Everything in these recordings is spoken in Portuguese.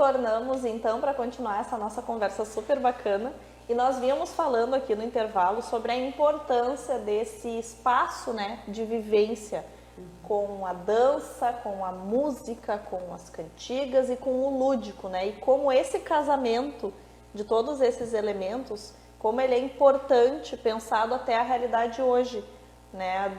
retornamos então para continuar essa nossa conversa super bacana. E nós vínhamos falando aqui no intervalo sobre a importância desse espaço, né, de vivência com a dança, com a música, com as cantigas e com o lúdico, né? E como esse casamento de todos esses elementos, como ele é importante pensado até a realidade hoje, né?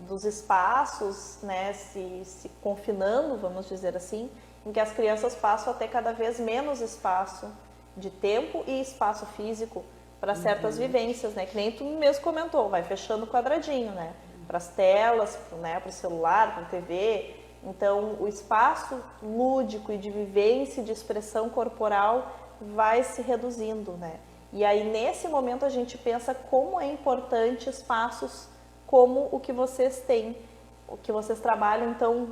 Dos espaços, né? Se confinando, vamos dizer assim, em que as crianças passam a ter cada vez menos espaço de tempo e espaço físico para certas vivências, né? Que nem tu mesmo comentou, vai fechando o quadradinho, né? Para as telas, né? Para o celular, para a TV. Então, o espaço lúdico e de vivência e de expressão corporal vai se reduzindo, né? E aí, nesse momento, a gente pensa como é importante espaços como o que vocês têm, o que vocês trabalham. Então,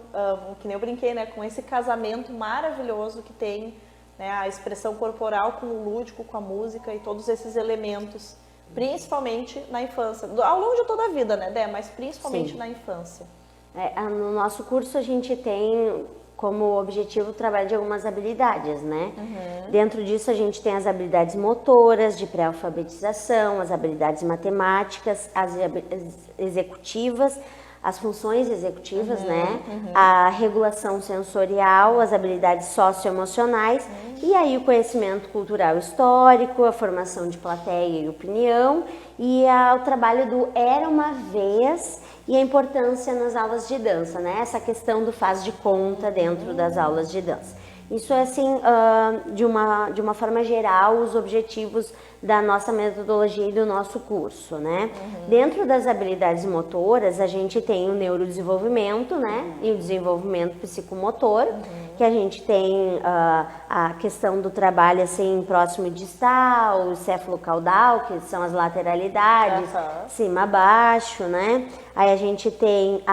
que nem eu brinquei, né? Com esse casamento maravilhoso que tem, né, a expressão corporal com o lúdico, com a música e todos esses elementos, principalmente na infância, ao longo de toda a vida, né, Dé? Mas principalmente Sim. na infância. No nosso curso a gente tem como objetivo o trabalho de algumas habilidades, né? Dentro disso a gente tem as habilidades motoras, de pré-alfabetização, as habilidades matemáticas, as executivas, as funções executivas, né? A regulação sensorial, as habilidades socioemocionais e aí o conhecimento cultural histórico, a formação de plateia e opinião e o trabalho do Era uma Vez e a importância nas aulas de dança, né? Essa questão do faz de conta dentro das aulas de dança. Isso é assim, de uma forma geral, os objetivos da nossa metodologia e do nosso curso, né? Dentro das habilidades motoras, a gente tem o neurodesenvolvimento, né? E o desenvolvimento psicomotor, que a gente tem a questão do trabalho assim, próximo e distal, o céfalo-caudal, que são as lateralidades, cima, baixo, né? Aí a gente tem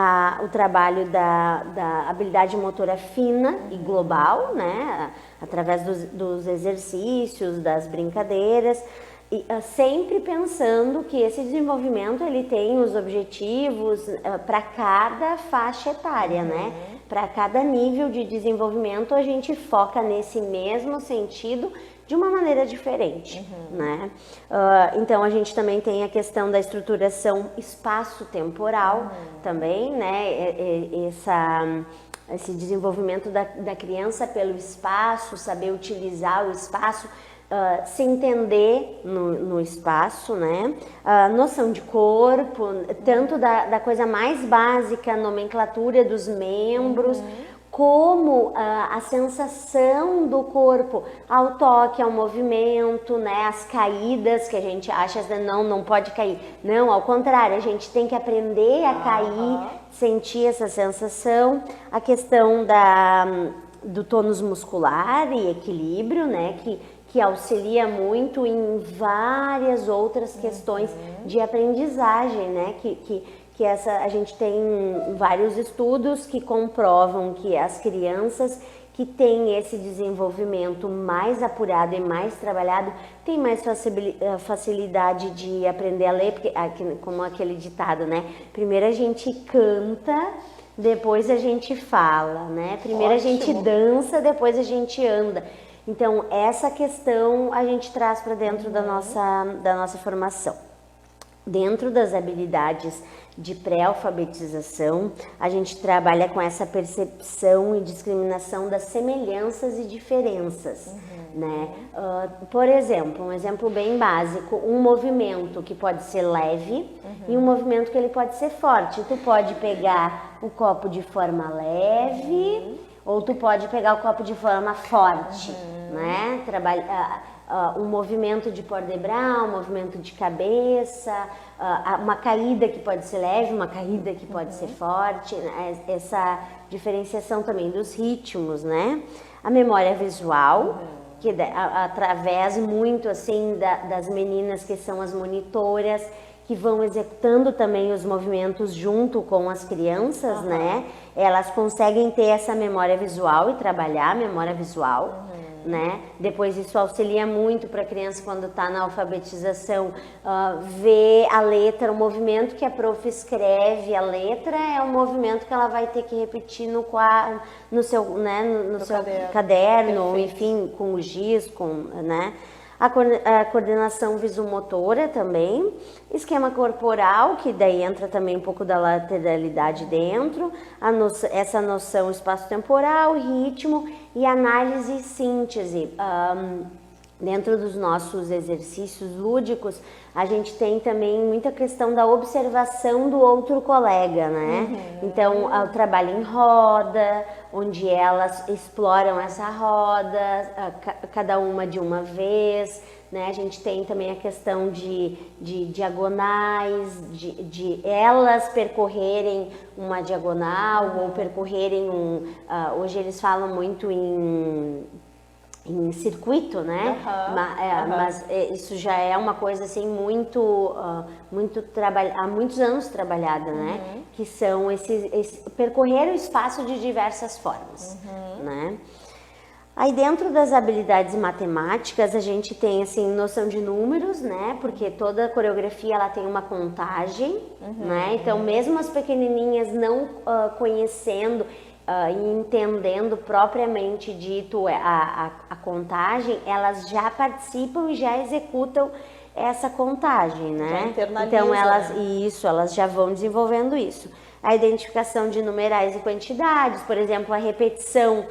o trabalho da habilidade motora fina e global, né? Através dos exercícios, das brincadeiras, e sempre pensando que esse desenvolvimento ele tem os objetivos para cada faixa etária, né? Para cada nível de desenvolvimento a gente foca nesse mesmo sentido de uma maneira diferente, né? Então a gente também tem a questão da estruturação espaço-temporal também, né? Esse desenvolvimento da criança pelo espaço, saber utilizar o espaço, se entender no espaço, né? Noção de corpo, tanto da coisa mais básica, nomenclatura dos membros, como a sensação do corpo ao toque, ao movimento, né? As caídas que a gente acha, não pode cair. Não, ao contrário, a gente tem que aprender a cair, sentir essa sensação. A questão do tônus muscular e equilíbrio, né? Que auxilia muito em várias outras questões de aprendizagem, né? A gente tem vários estudos que comprovam que as crianças que têm esse desenvolvimento mais apurado e mais trabalhado têm mais facilidade de aprender a ler, porque, como aquele ditado, né? Primeiro a gente canta, depois a gente fala, né? Primeiro a gente dança, depois a gente anda. Então, essa questão a gente traz para dentro da nossa formação. Dentro das habilidades de pré-alfabetização, a gente trabalha com essa percepção e discriminação das semelhanças e diferenças, né? Por exemplo, um exemplo bem básico, um movimento que pode ser leve e um movimento que ele pode ser forte. Tu pode pegar o copo de forma leve ou tu pode pegar o copo de forma forte, né? Um movimento de port de bras, um movimento de cabeça, uma caída que pode ser leve, uma caída que pode ser forte, né? Essa diferenciação também dos ritmos, né? A memória visual, que através muito assim das meninas que são as monitoras, que vão executando também os movimentos junto com as crianças, né? Elas conseguem ter essa memória visual e trabalhar a memória visual. né? Depois isso auxilia muito para a criança quando está na alfabetização, ver a letra, o movimento que a prof escreve, a letra é o movimento que ela vai ter que repetir no seu, né, no seu caderno, enfim, com o giz, né? A coordenação visomotora também, esquema corporal, que daí entra também um pouco da lateralidade dentro, essa noção espaço-temporal, ritmo e análise e síntese. Dentro dos nossos exercícios lúdicos, a gente tem também muita questão da observação do outro colega, né? Então, o trabalho em roda, onde elas exploram essa roda, cada uma de uma vez, né? A gente tem também a questão de diagonais, de elas percorrerem uma diagonal ou percorrerem hoje eles falam muito em circuito, né? Mas isso já é uma coisa assim muito há muitos anos trabalhada, né? Que são percorrer o espaço de diversas formas, né? Aí dentro das habilidades matemáticas a gente tem assim noção de números, né? Porque toda coreografia ela tem uma contagem, né? Então mesmo as pequenininhas não conhecendo e entendendo propriamente dito a contagem, elas já participam e já executam essa contagem, né? Então elas já vão desenvolvendo isso. A identificação de numerais e quantidades, por exemplo, a repetição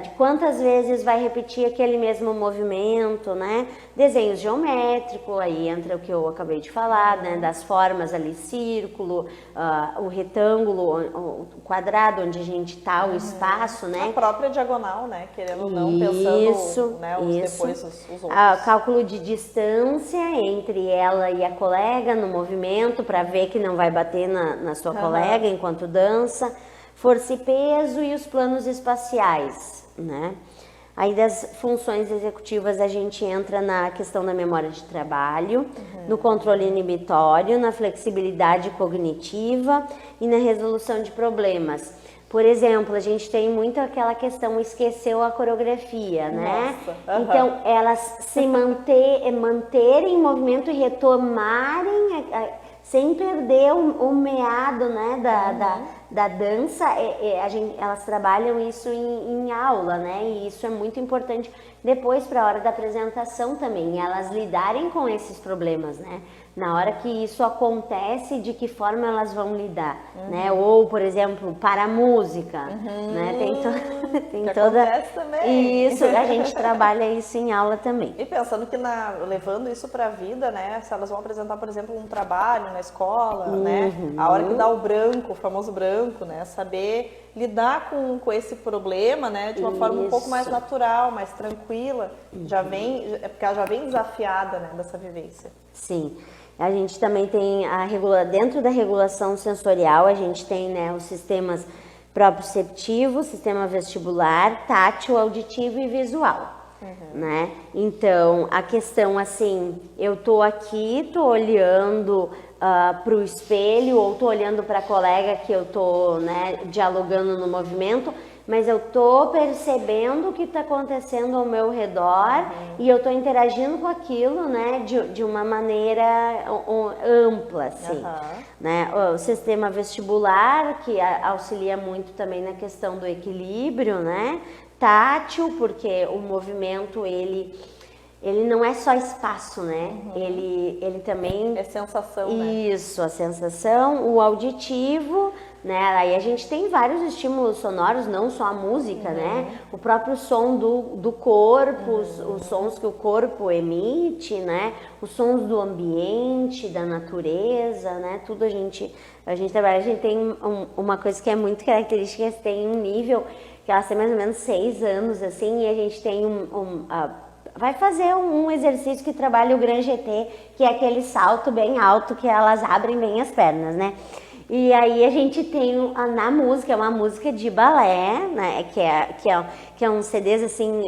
de quantas vezes vai repetir aquele mesmo movimento, né? Desenhos geométricos, aí entra o que eu acabei de falar, né? Das formas ali, círculo, o retângulo, o quadrado, onde a gente está, o espaço, né? A própria diagonal, né? Querendo ou não, pensando, né? Depois os outros. Cálculo de distância entre ela e a colega no movimento, para ver que não vai bater na sua colega enquanto dança. Força e peso e os planos espaciais, né? Aí das funções executivas a gente entra na questão da memória de trabalho, no controle inibitório, na flexibilidade cognitiva e na resolução de problemas. Por exemplo, a gente tem muito aquela questão, esqueceu a coreografia, né? Então, elas se manterem em movimento e retomarem sem perder o meado, né, da dança. Elas trabalham isso em aula, né, e isso é muito importante depois para a hora da apresentação também, elas lidarem com esses problemas, né, na hora que isso acontece, de que forma elas vão lidar, né, ou, por exemplo, para a música, né, tem toda... Acontece também. Isso, a gente trabalha isso em aula também. E pensando que levando isso para a vida, né, se elas vão apresentar, por exemplo, um trabalho na escola, né, a hora que dá o branco, o famoso branco, né, saber lidar com esse problema, né, de uma forma um pouco mais natural, mais tranquila, porque ela já vem desafiada, né, dessa vivência. Sim. A gente também tem dentro da regulação sensorial, a gente tem, né, os sistemas proprioceptivo, sistema vestibular, tátil, auditivo e visual, né? Então, a questão assim, eu tô aqui, tô olhando para o espelho ou tô olhando para a colega que eu tô, né, dialogando no movimento, mas eu tô percebendo o que está acontecendo ao meu redor e eu tô interagindo com aquilo, né, de uma maneira ampla, assim, né? O sistema vestibular, que auxilia muito também na questão do equilíbrio, né? Tátil, porque o movimento, ele não é só espaço, né? Ele também... É sensação, Isso, a sensação, o auditivo, né? Aí a gente tem vários estímulos sonoros, não só a música, né? O próprio som do corpo, os sons que o corpo emite, né? Os sons do ambiente, da natureza, né? Tudo a gente trabalha. A gente tem uma coisa que é muito característica, tem um nível que elas têm mais ou menos 6 anos, assim, e a gente tem vai fazer um exercício que trabalha o Grand GT, que é aquele salto bem alto que elas abrem bem as pernas, né? E aí a gente tem na música, é uma música de balé, né? Que é uns CDs assim,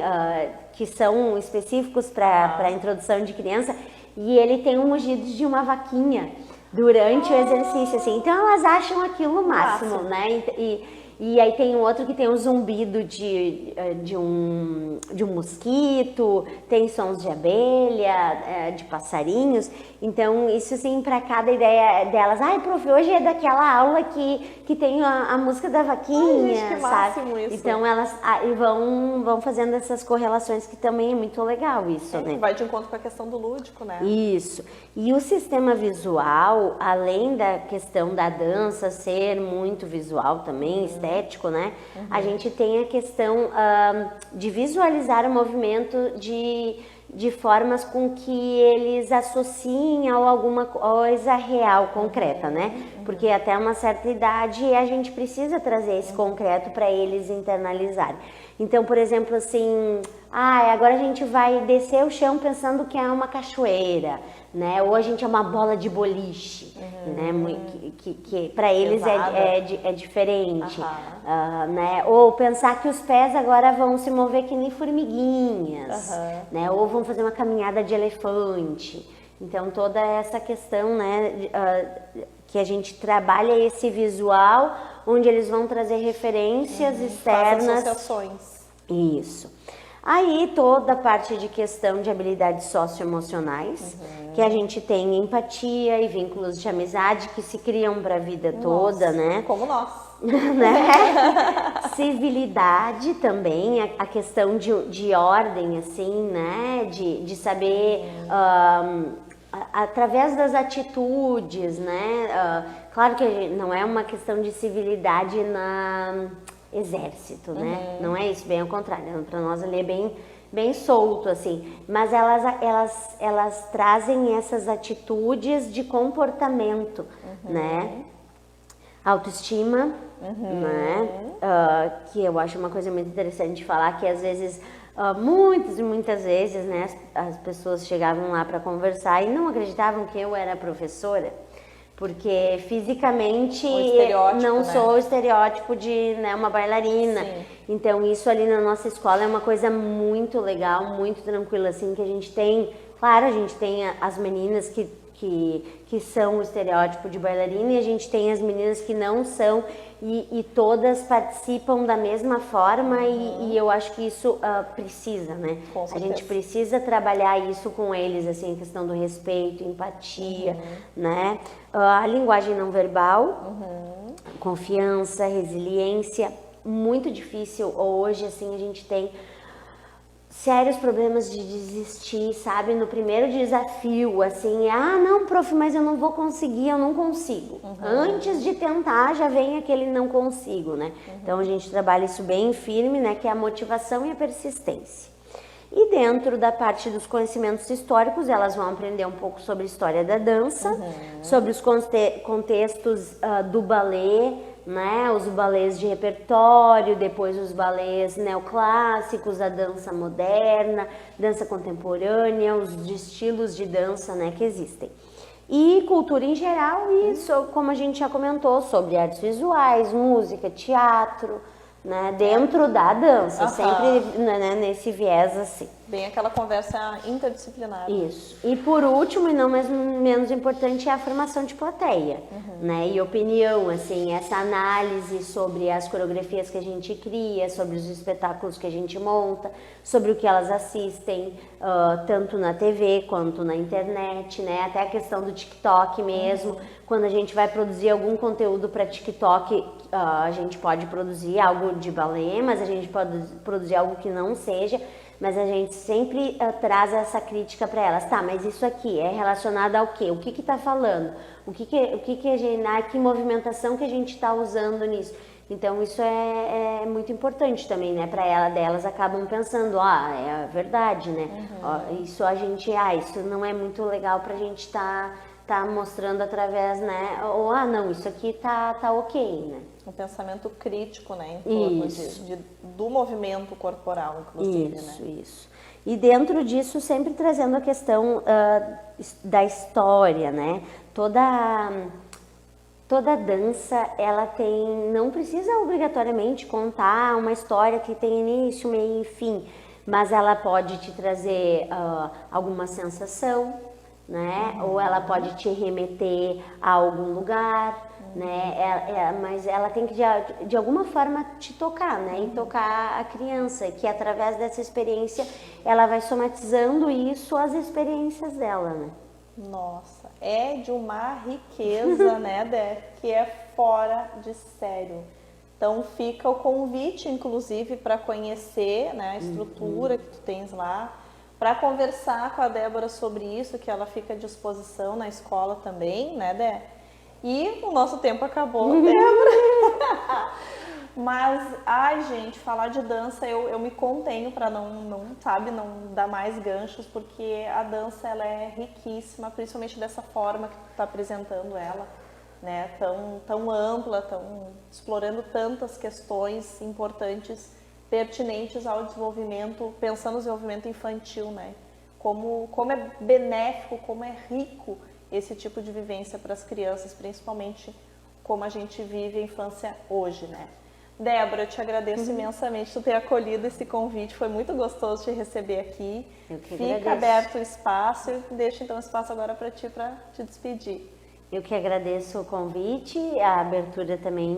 que são específicos para a introdução de criança, e ele tem um mugido de uma vaquinha durante o exercício, assim. Então elas acham aquilo o máximo, né? E aí tem um outro que tem um zumbido de um mosquito, tem sons de abelha, de passarinhos. Então, isso assim, para cada ideia delas. Ai, prof, hoje é daquela aula que tem a música da vaquinha, gente, que sabe? máximo isso. Então, elas vão fazendo essas correlações, que também é muito legal isso, né? Vai de encontro com a questão do lúdico, né? Isso. E o sistema visual, além da questão da dança ser muito visual também, estético, né? A gente tem a questão de visualizar o movimento de formas com que eles associem a alguma coisa real, concreta, né? Porque até uma certa idade a gente precisa trazer esse concreto para eles internalizarem. Então, por exemplo, assim, agora a gente vai descer o chão pensando que é uma cachoeira, né? Ou a gente é uma bola de boliche, né? Que para eles é diferente, né? Ou pensar que os pés agora vão se mover que nem formiguinhas, né? Ou vão fazer uma caminhada de elefante. Então, toda essa questão, né? Que a gente trabalha esse visual, onde eles vão trazer referências externas. Faz associações. Isso. Aí toda a parte de questão de habilidades socioemocionais, que a gente tem empatia e vínculos de amizade que se criam para a vida toda, né? Como nós. Né? Civilidade também, a questão de ordem, assim, né? De saber, através das atitudes, né? Claro que não é uma questão de civilidade na exército, né? Não é isso, bem ao contrário. Para nós ali é bem solto, assim. Mas elas trazem essas atitudes de comportamento, né? Autoestima, né? Que eu acho uma coisa muito interessante de falar, que às vezes, muitas vezes, né? As pessoas chegavam lá para conversar e não acreditavam que eu era professora. Porque fisicamente não sou o estereótipo de, né, uma bailarina. Sim. Então isso ali na nossa escola é uma coisa muito legal, muito tranquila, assim, que a gente tem. Claro, a gente tem as meninas que são o estereótipo de bailarina e a gente tem as meninas que não são e todas participam da mesma forma e eu acho que isso precisa, né? A gente precisa trabalhar isso com eles, assim, a questão do respeito, empatia, né? A linguagem não verbal, confiança, resiliência, muito difícil hoje, assim, a gente tem sérios problemas de desistir, sabe? No primeiro desafio, assim, não, prof, mas eu não vou conseguir, eu não consigo. Antes de tentar, já vem aquele não consigo, né? Então, a gente trabalha isso bem firme, né? Que é a motivação e a persistência. E dentro da parte dos conhecimentos históricos, elas vão aprender um pouco sobre a história da dança, sobre os contextos do balé, né, os balés de repertório, depois os balés neoclássicos, a dança moderna, dança contemporânea, os estilos de dança, né, que existem. E cultura em geral, e como a gente já comentou, sobre artes visuais, música, teatro, né, dentro da dança, sempre, né, nesse viés assim. Bem aquela conversa interdisciplinar. Isso. E por último, e não menos importante, é a formação de plateia, né? E opinião, assim, essa análise sobre as coreografias que a gente cria, sobre os espetáculos que a gente monta, sobre o que elas assistem, tanto na TV quanto na internet, né? Até a questão do TikTok mesmo. Quando a gente vai produzir algum conteúdo para TikTok, a gente pode produzir algo de balé, mas a gente pode produzir algo que não seja. Mas a gente sempre traz essa crítica para elas. Tá, mas isso aqui é relacionado ao quê? O que está falando? Que movimentação que a gente está usando nisso? Então, isso é muito importante também, né? Para delas acabam pensando, é verdade, né? Isso a gente, isso não é muito legal para a gente tá mostrando através, né? Ou, não, isso aqui tá ok, né? Um pensamento crítico, né, em torno do movimento corporal, inclusive, isso, né? Isso. E dentro disso, sempre trazendo a questão da história, né? Toda dança, ela não precisa obrigatoriamente contar uma história que tem início, meio e fim, mas ela pode te trazer alguma sensação, né? Ou ela pode te remeter a algum lugar, né? Mas ela tem que de alguma forma te tocar, né? E tocar a criança, que através dessa experiência ela vai somatizando isso às experiências dela, né? Nossa, é de uma riqueza, né, Dé, que é fora de sério. Então fica o convite, inclusive, para conhecer, né, a estrutura que tu tens lá, para conversar com a Débora sobre isso, que ela fica à disposição na escola também, né, Dé? E o nosso tempo acabou, Débora. Mas, ai, gente, falar de dança eu me contenho para não dar mais ganchos, porque a dança ela é riquíssima, principalmente dessa forma que tu está apresentando ela, né? Tão ampla, explorando tantas questões importantes, pertinentes ao desenvolvimento, pensando no desenvolvimento infantil, né? Como é benéfico, como é rico esse tipo de vivência para as crianças, principalmente como a gente vive a infância hoje, né? Débora, eu te agradeço imensamente por ter acolhido esse convite, foi muito gostoso te receber aqui. Eu que Fica agradeço. aberto o espaço e deixo então o espaço agora para te despedir. Eu que agradeço o convite, a abertura também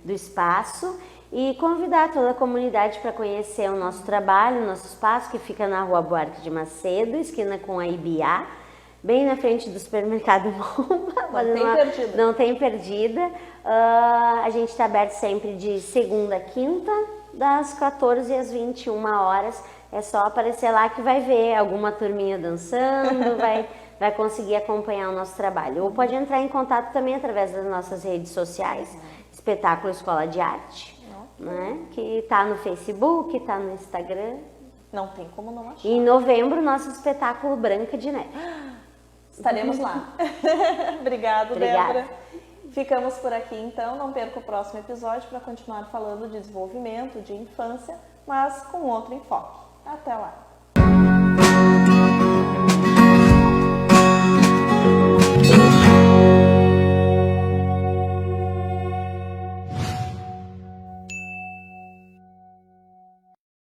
do espaço e convidar toda a comunidade para conhecer o nosso trabalho, o nosso espaço, que fica na Rua Buarque de Macedo, esquina com a Ibiá, bem na frente do supermercado Bomba. Não tem perdida. A gente está aberto sempre de segunda a quinta, das 14 às 21 horas. É só aparecer lá que vai ver alguma turminha dançando, vai conseguir acompanhar o nosso trabalho. Ou pode entrar em contato também através das nossas redes sociais, Espetáculo Escola de Arte, né? Que está no Facebook, está no Instagram. Não tem como não achar. E em novembro, nosso espetáculo Branca de Neve. Estaremos lá. Obrigada, Débora. Ficamos por aqui então, não perca o próximo episódio para continuar falando de desenvolvimento, de infância, mas com outro enfoque. Até lá!